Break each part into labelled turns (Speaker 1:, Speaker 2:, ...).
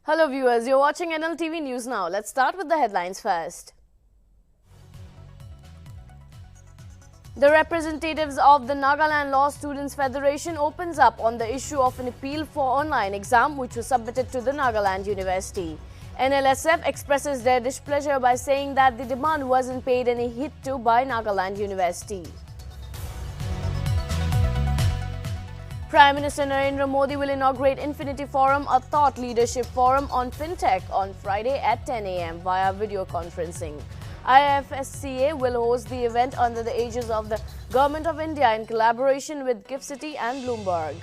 Speaker 1: Hello viewers, you're watching Nltv News now. Let's start with the headlines first. The representatives of the Nagaland Law Students Federation opens up on the issue of an appeal for online exam which was submitted to the Nagaland University. NLSF expresses their displeasure by saying that the demand wasn't paid any heed to by Nagaland University. Prime Minister Narendra Modi will inaugurate Infinity Forum, a thought leadership forum on fintech on Friday at 10 a.m. via video conferencing. IFSCA will host the event under the aegis of the Government of India in collaboration with GIFT City and Bloomberg.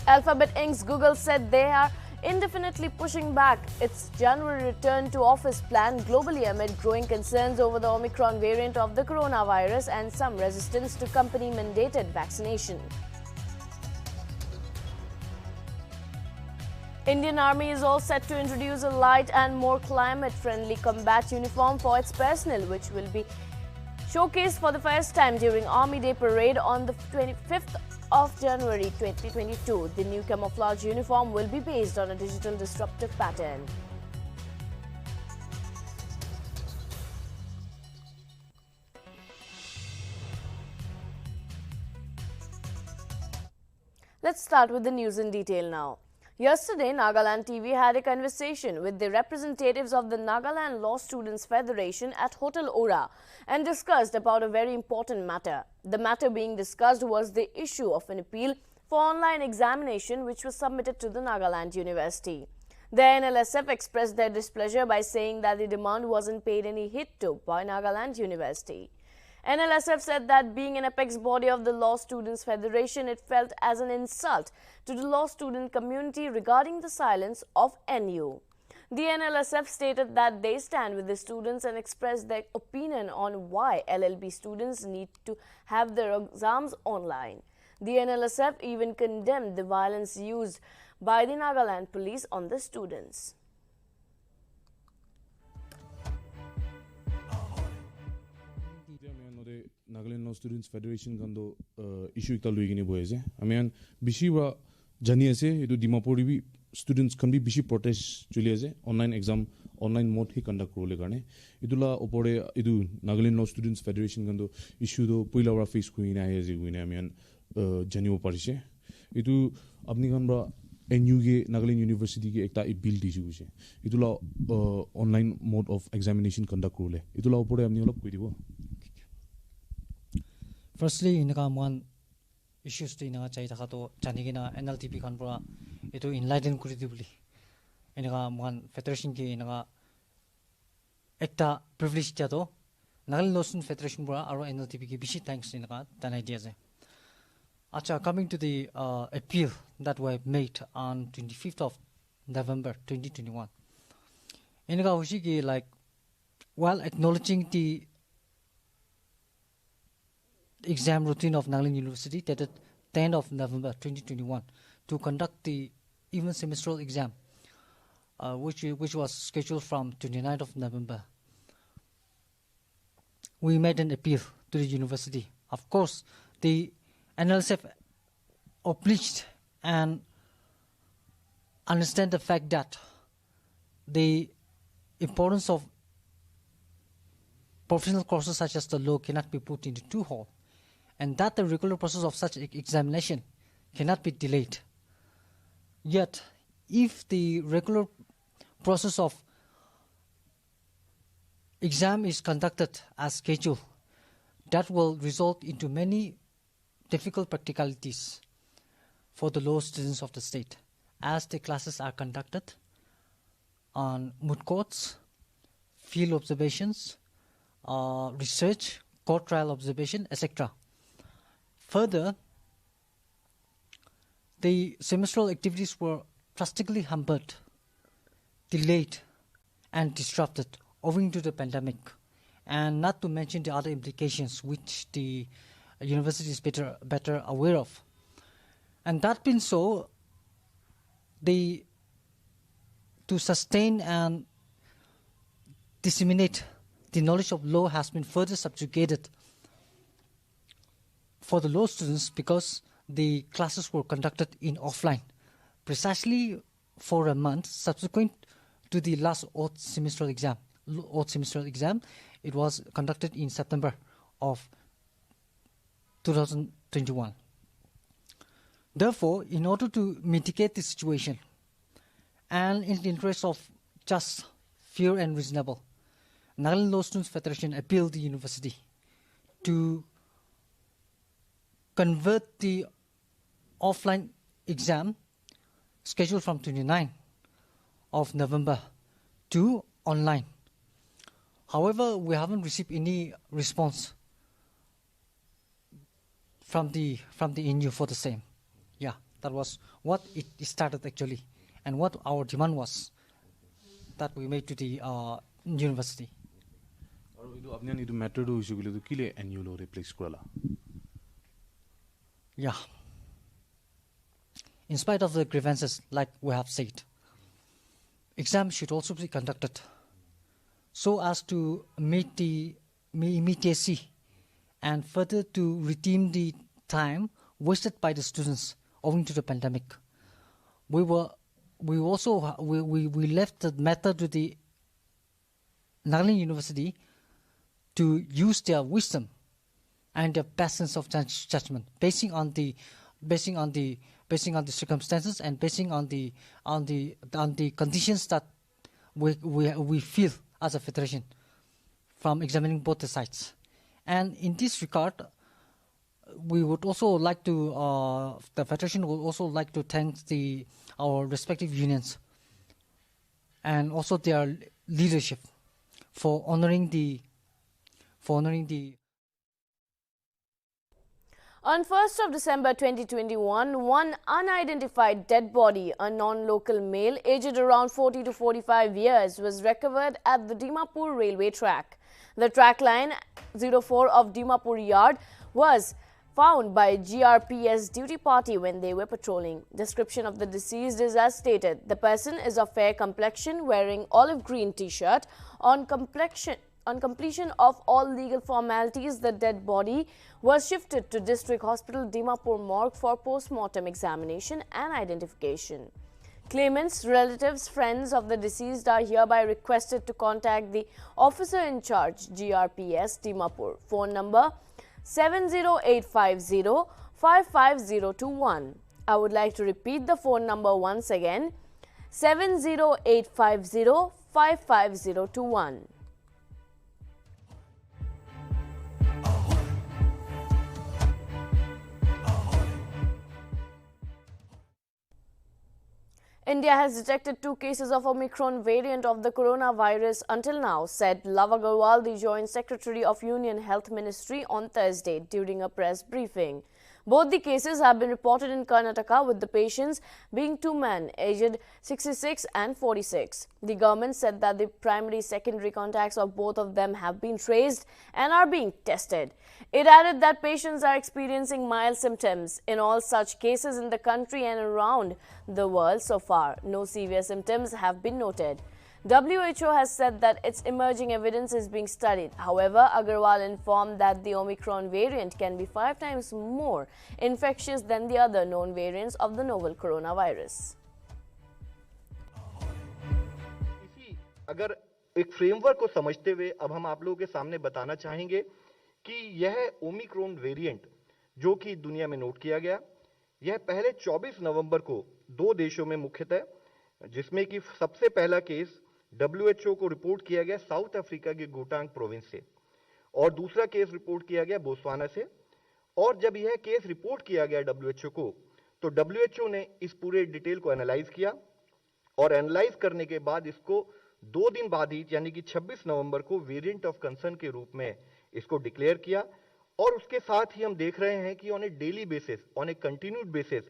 Speaker 1: Alphabet Inc.'s Google said they are indefinitely pushing back its January return to office plan globally amid growing concerns over the Omicron variant of the coronavirus and some resistance to company-mandated vaccination. Indian Army is all set to introduce a light and more climate-friendly combat uniform for its personnel, which will be showcased for the first time during Army Day Parade on the 25th of January 2022. The new camouflage uniform will be based on a digital disruptive pattern. Let's start with the news in detail now. Yesterday, Nagaland TV had a conversation with the representatives of the Nagaland Law Students Federation at Hotel Ora and discussed about a very important matter. The matter being discussed was the issue of an appeal for online examination which was submitted to the Nagaland University. The NLSF expressed their displeasure by saying that the demand wasn't paid any heed to by Nagaland University. NLSF said that being an apex body of the Law Students Federation, it felt as an insult to the law student community regarding the silence of NU. The NLSF stated that they stand with the students and expressed their opinion on why LLB students need to have their exams online. The NLSF even condemned the violence used by the Nagaland police on the students.
Speaker 2: Nagaland Law Students Federation gando issue ekta loi kini boye ase amian bishi wa jani ase etu Dimapur bi students kan bi bishi protest chuli ase online exam online mode hi conduct korole karne idula opore edu Nagaland Law Students Federation gando issue do poila wa face kuina ase guina amian janibo parise etu apni kan ba NU ge Nagaland University ge ekta bill disu ase idula online mode of examination conduct korole idula opore apni olop koi dibo.
Speaker 3: Firstly, in the one issues to Chai Takato, Chanigina, Nltv Canberra, it will enlighten creditably. In the one Federation Key in a Ecta privileged Jato, Nagaland Law Students Federation Bra, our Nltv Bishi thanks in the than ideas. Acha coming to the appeal that were made on 25th of November 2021. In the Hoshiki, like while acknowledging the exam routine of Nagaland University dated 10th of November 2021 to conduct the even semestral exam, which was scheduled from 29th of November. We made an appeal to the university. Of course, the NLSF obliged and understand the fact that the importance of professional courses such as the law cannot be put into two halls, and that the regular process of such examination cannot be delayed. Yet, if the regular process of exam is conducted as scheduled, that will result into many difficult practicalities for the law students of the state, as the classes are conducted on moot courts, field observations, research, court trial observation, etc. Further, the semestral activities were drastically hampered, delayed, and disrupted owing to the pandemic, and not to mention the other implications which the university is better aware of. And that being so, to sustain and disseminate the knowledge of law has been further subjugated for the law students because the classes were conducted in offline precisely for a month subsequent to the last autumn semester exam. It was conducted in September of 2021. Therefore, in order to mitigate the situation and in the interest of just, fair and reasonable, Nagaland Law Students Federation appealed the university to convert the offline exam scheduled from 29 of November to online. However, we haven't received any response from the NU for the same. Yeah, that was what it started actually, and what our demand was that we made to the university. Yeah. In spite of the grievances, like we have said, exams should also be conducted so as to meet the immediacy and further to redeem the time wasted by the students owing to the pandemic. We left the matter to the Nagaland University to use their wisdom and their best sense of judgment, basing on the circumstances and basing on the conditions that we feel as a federation from examining both the sides. And in this regard, we would also like to the federation would also like to thank our respective unions and also their leadership for honoring the.
Speaker 1: On 1st of December 2021, one unidentified dead body, a non-local male aged around 40 to 45 years, was recovered at the Dimapur railway track. The track line 04 of Dimapur Yard was found by GRPS duty party when they were patrolling. Description of the deceased is as stated. The person is of fair complexion, wearing olive green t-shirt. On completion of all legal formalities, the dead body was shifted to District Hospital Dimapur Morgue for post-mortem examination and identification. Claimants, relatives, friends of the deceased are hereby requested to contact the officer in charge, GRPS Dimapur. Phone number 70850 55021. I would like to repeat the phone number once again, 70850 55021. India has detected 2 cases of Omicron variant of the coronavirus until now, said Love Agarwal, the Joint Secretary of Union Health Ministry, on Thursday during a press briefing. Both the cases have been reported in Karnataka, with the patients being 2 men aged 66 and 46. The government said that the primary-secondary contacts of both of them have been traced and are being tested. It added that patients are experiencing mild symptoms. In all such cases in the country and around the world so far, no severe symptoms have been noted. WHO has said that its emerging evidence is being studied. However, Agarwal informed that the Omicron variant can be 5 times more infectious than the other known variants of the novel coronavirus.
Speaker 4: इसी अगर एक framework को समझते हुए अब हम आप लोगों के सामने बताना चाहेंगे कि यह ओमिक्रॉन वेरिएंट जो कि दुनिया में नोट किया गया, यह पहले 24 नवंबर को 2 देशों में मुख्यतः, जिसमें कि सबसे पहला केस WHO को रिपोर्ट किया गया साउथ अफ्रीका के गोटांग प्रोविंस से और दूसरा केस रिपोर्ट किया गया बोत्सवाना से। और जब यह केस रिपोर्ट किया गया WHO को, तो WHO ने इस पूरे डिटेल को एनालाइज किया और एनालाइज करने के बाद इसको 2 दिन बाद ही यानी कि 26 नवंबर को वेरिएंट ऑफ कंसर्न के रूप में इसको डिक्लेयर किया। और उसके साथ ही हम देख रहे हैं कि on A daily basis, on A continued basis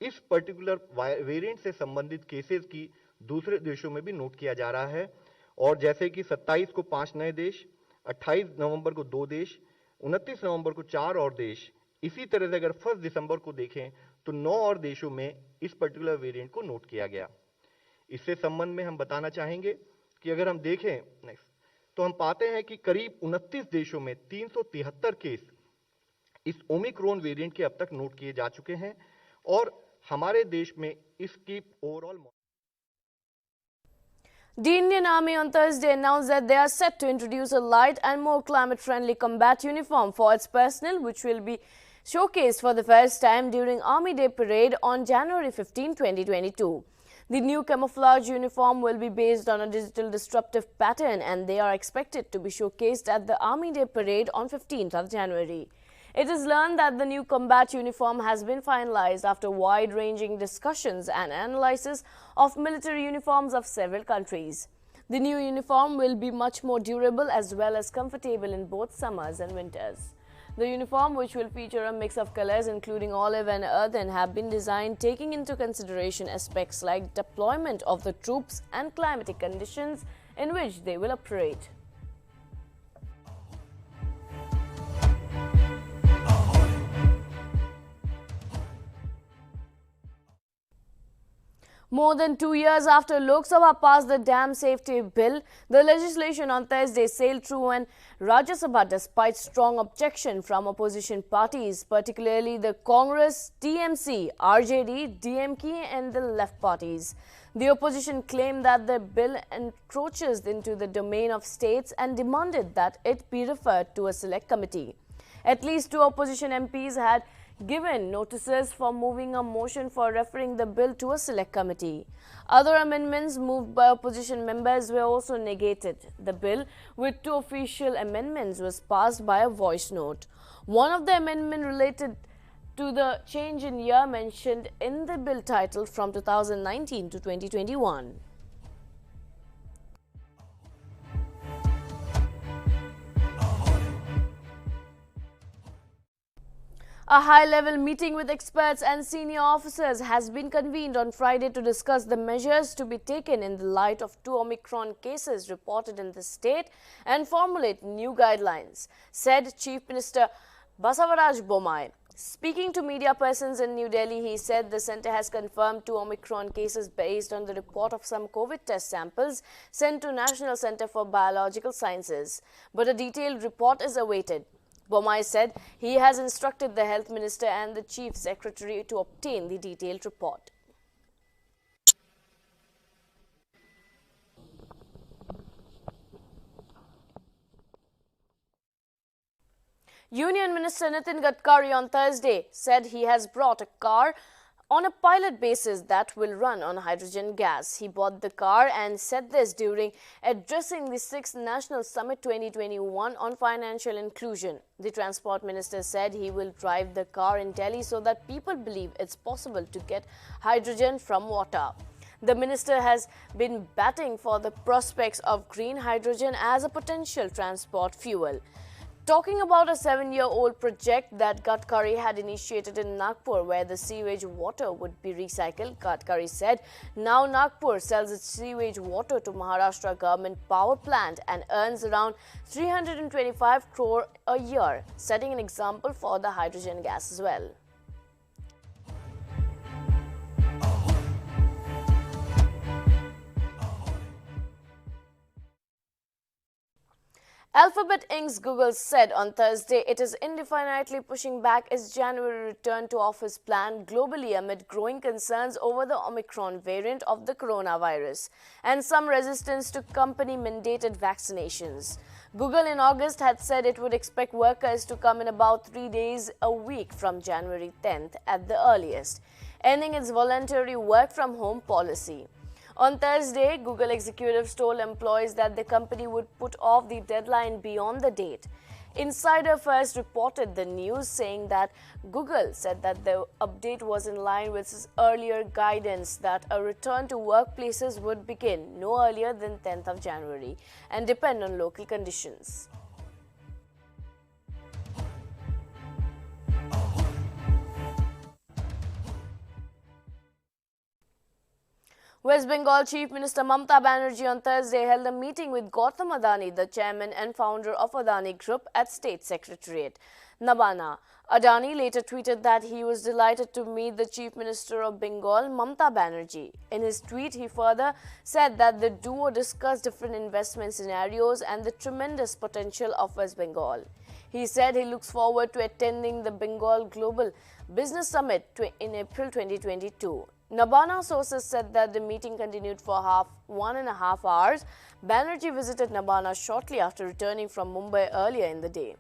Speaker 4: इस पर्टिकुलर वेरिएंट से संबंधित केसेस की दूसरे देशों में भी नोट किया जा रहा है। और जैसे कि 27 को 5 नए देश, 28 नवंबर को 2 देश, 29 नवंबर को 4 और देश, इसी तरह से अगर 1 दिसंबर को देखें तो 9 और देशों में इस पर्टिकुलर वेरिएंट को नोट किया गया। इससे संबंध में हम बताना चाहेंगे कि अगर हम देखें नेक्स्ट, तो हम पाते हैं कि करीब 29 देशों में 373 केस इस ओमिक्रॉन वेरिएंट के अब तक नोट किए जा चुके हैं और हमारे देश में इसकी overall
Speaker 1: The Indian Army on Thursday announced that they are set to introduce a light and more climate-friendly combat uniform for its personnel, which will be showcased for the first time during Army Day Parade on January 15, 2022. The new camouflage uniform will be based on a digital disruptive pattern, and they are expected to be showcased at the Army Day Parade on 15th of January. It is learned that the new combat uniform has been finalized after wide-ranging discussions and analysis of military uniforms of several countries. The new uniform will be much more durable as well as comfortable in both summers and winters. The uniform, which will feature a mix of colors including olive and earthen, have been designed taking into consideration aspects like deployment of the troops and climatic conditions in which they will operate. More than 2 years after Lok Sabha passed the Dam Safety Bill, the legislation on Thursday sailed through in Rajya Sabha despite strong objection from opposition parties, particularly the Congress, TMC, RJD, DMK and the left parties. The opposition claimed that the bill encroaches into the domain of states and demanded that it be referred to a select committee. At least 2 opposition MPs had given notices for moving a motion for referring the bill to a select committee. Other amendments moved by opposition members were also negated. The bill, with 2 official amendments, was passed by a voice note. One of the amendments related to the change in year mentioned in the bill title from 2019 to 2021. A high-level meeting with experts and senior officers has been convened on Friday to discuss the measures to be taken in the light of 2 Omicron cases reported in the state and formulate new guidelines, said Chief Minister Basavaraj Bommai. Speaking to media persons in New Delhi, he said the centre has confirmed 2 Omicron cases based on the report of some COVID test samples sent to National Centre for Biological Sciences, but a detailed report is awaited. Bommai said he has instructed the Health Minister and the Chief Secretary to obtain the detailed report. Union Minister Nitin Gadkari on Thursday said he has brought a car on a pilot basis that will run on hydrogen gas. He bought the car and said this during addressing the 6th National Summit 2021 on financial inclusion. The Transport Minister said he will drive the car in Delhi so that people believe it's possible to get hydrogen from water. The minister has been batting for the prospects of green hydrogen as a potential transport fuel. Talking about a 7-year-old project that Gadkari had initiated in Nagpur where the sewage water would be recycled, Gadkari said now Nagpur sells its sewage water to Maharashtra government power plant and earns around 325 crore a year, setting an example for the hydrogen gas as well. Alphabet Inc.'s Google said on Thursday it is indefinitely pushing back its January return to office plan globally amid growing concerns over the Omicron variant of the coronavirus and some resistance to company-mandated vaccinations. Google in August had said it would expect workers to come in about 3 days a week from January 10th at the earliest, ending its voluntary work-from-home policy. On Thursday, Google executives told employees that the company would put off the deadline beyond the date. Insider First reported the news, saying that Google said that the update was in line with its earlier guidance that a return to workplaces would begin no earlier than 10th of January and depend on local conditions. West Bengal Chief Minister Mamata Banerjee on Thursday held a meeting with Gautam Adani, the chairman and founder of Adani Group, at State Secretariat, Nabana. Adani later tweeted that he was delighted to meet the Chief Minister of Bengal, Mamata Banerjee. In his tweet, he further said that the duo discussed different investment scenarios and the tremendous potential of West Bengal. He said he looks forward to attending the Bengal Global Business Summit in April 2022. Nabana sources said that the meeting continued for 1.5 hours. Banerjee visited Nabana shortly after returning from Mumbai earlier in the day.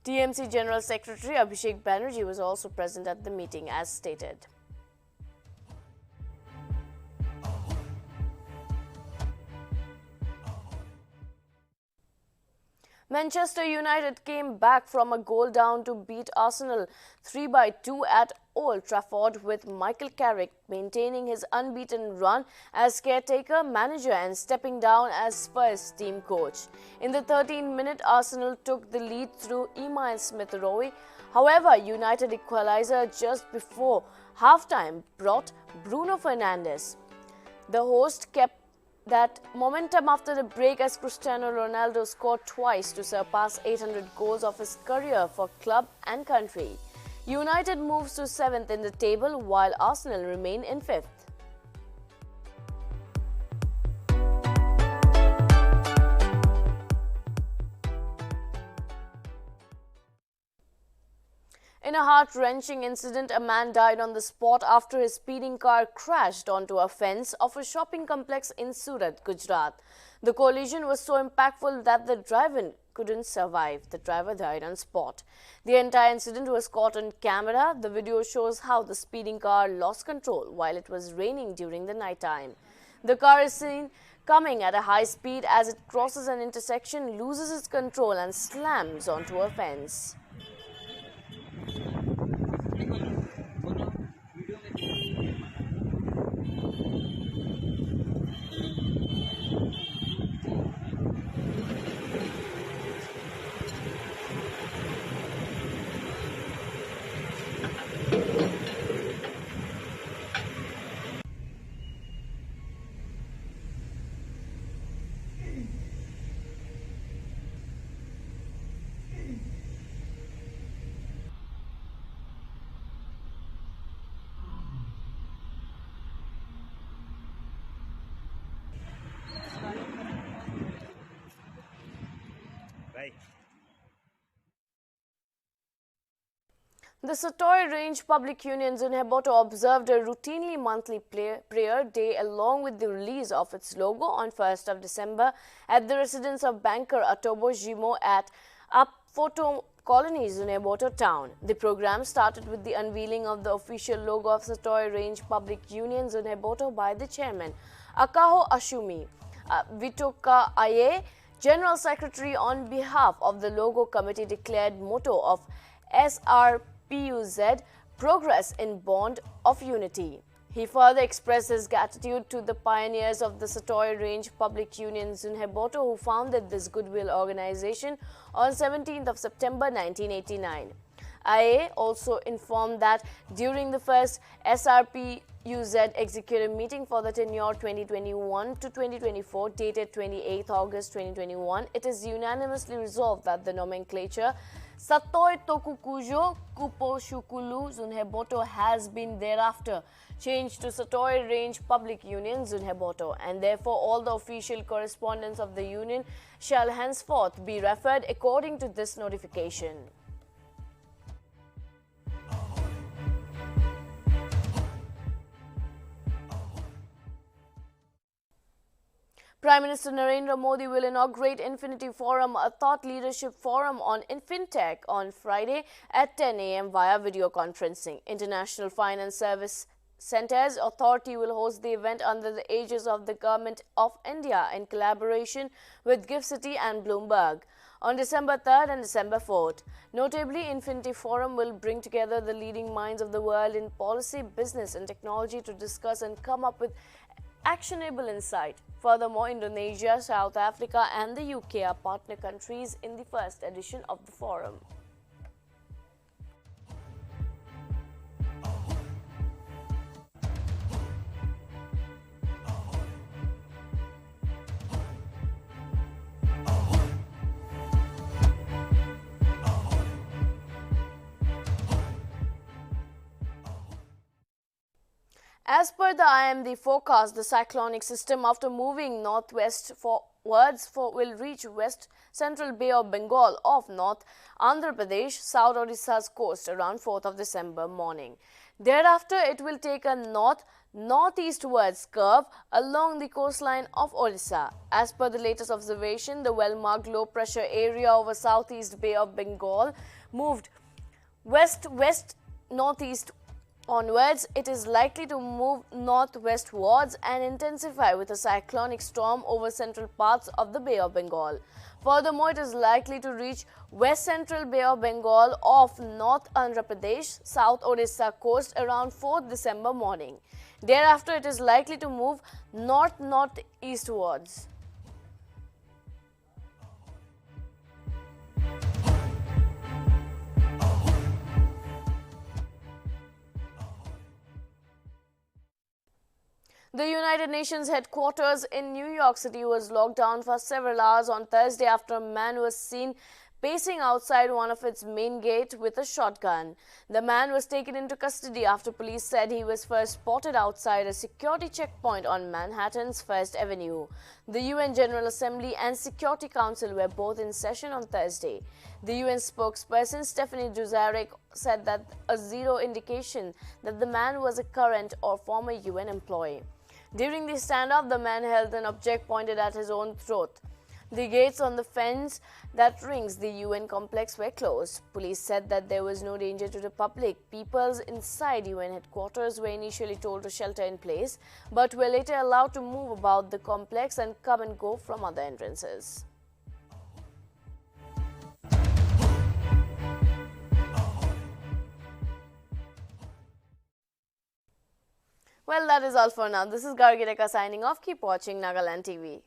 Speaker 1: TMC General Secretary Abhishek Banerjee was also present at the meeting as stated. Manchester United came back from a goal down to beat Arsenal 3-2 at Old Trafford, with Michael Carrick maintaining his unbeaten run as caretaker manager and stepping down as Spurs team coach. In the 13th minute, Arsenal took the lead through Emile Smith-Rowe. However, United equalizer just before halftime brought Bruno Fernandes. The host kept that momentum after the break as Cristiano Ronaldo scored twice to surpass 800 goals of his career for club and country. United moves to 7th in the table while Arsenal remain in 5th. In a heart-wrenching incident, a man died on the spot after his speeding car crashed onto a fence of a shopping complex in Surat, Gujarat. The collision was so impactful that the driver couldn't survive. The driver died on spot. The entire incident was caught on camera. The video shows how the speeding car lost control while it was raining during the night time. The car is seen coming at a high speed as it crosses an intersection, loses its control and slams onto a fence. The Satoi Range Public Union Zunheboto observed a routinely monthly prayer day along with the release of its logo on 1st of December at the residence of banker Atobo Jimo at Apfoto Colony, Zunheboto town. The program started with the unveiling of the official logo of Satoi Range Public Union Zunheboto by the chairman, Akaho Ashumi. Vitoka Aye, General Secretary, on behalf of the logo committee, declared motto of SRPUZ, Progress in Bond of Unity. He further expressed his gratitude to the pioneers of the Satoi Range Public Union Zunheboto who founded this goodwill organization on 17th of September 1989. IA also informed that during the first SRPUZ executive meeting for the tenure 2021 to 2024 dated 28th August 2021, it is unanimously resolved that the nomenclature Satoi Tokukujo Kupo Shukulu Zunheboto has been thereafter changed to Satoi Range Public Union Zunheboto, and therefore all the official correspondence of the union shall henceforth be referred according to this notification. Prime Minister Narendra Modi will inaugurate Infinity Forum, a thought leadership forum on FinTech, on Friday at 10 a.m. via video conferencing. International Finance Service Centres Authority will host the event under the aegis of the Government of India in collaboration with GIFT City and Bloomberg on December 3rd and December 4th. Notably, Infinity Forum will bring together the leading minds of the world in policy, business and technology to discuss and come up with actionable insight. Furthermore, Indonesia, South Africa and the UK are partner countries in the first edition of the forum. As per the IMD forecast, the cyclonic system, after moving northwestwards, will reach West Central Bay of Bengal off North Andhra Pradesh, South Odisha's coast around 4th of December morning. Thereafter, it will take a north northeastwards curve along the coastline of Odisha. As per the latest observation, the well-marked low pressure area over southeast Bay of Bengal moved west-northeast onwards. It is likely to move northwestwards and intensify with a cyclonic storm over central parts of the Bay of Bengal. Furthermore, it is likely to reach west central Bay of Bengal off North Andhra Pradesh, South Odisha coast around 4th December morning. Thereafter, it is likely to move north-northeastwards. The United Nations headquarters in New York City was locked down for several hours on Thursday after a man was seen pacing outside one of its main gates with a shotgun. The man was taken into custody after police said he was first spotted outside a security checkpoint on Manhattan's First Avenue. The UN General Assembly and Security Council were both in session on Thursday. The UN spokesperson Stephanie Dujarric said that a zero indication that the man was a current or former UN employee. During the standoff, the man held an object pointed at his own throat. The gates on the fence that rings the UN complex were closed. Police said that there was no danger to the public. People inside UN headquarters were initially told to shelter in place, but were later allowed to move about the complex and come and go from other entrances. Well, that is all for now. This is Gargireka signing off. Keep watching Nagaland TV.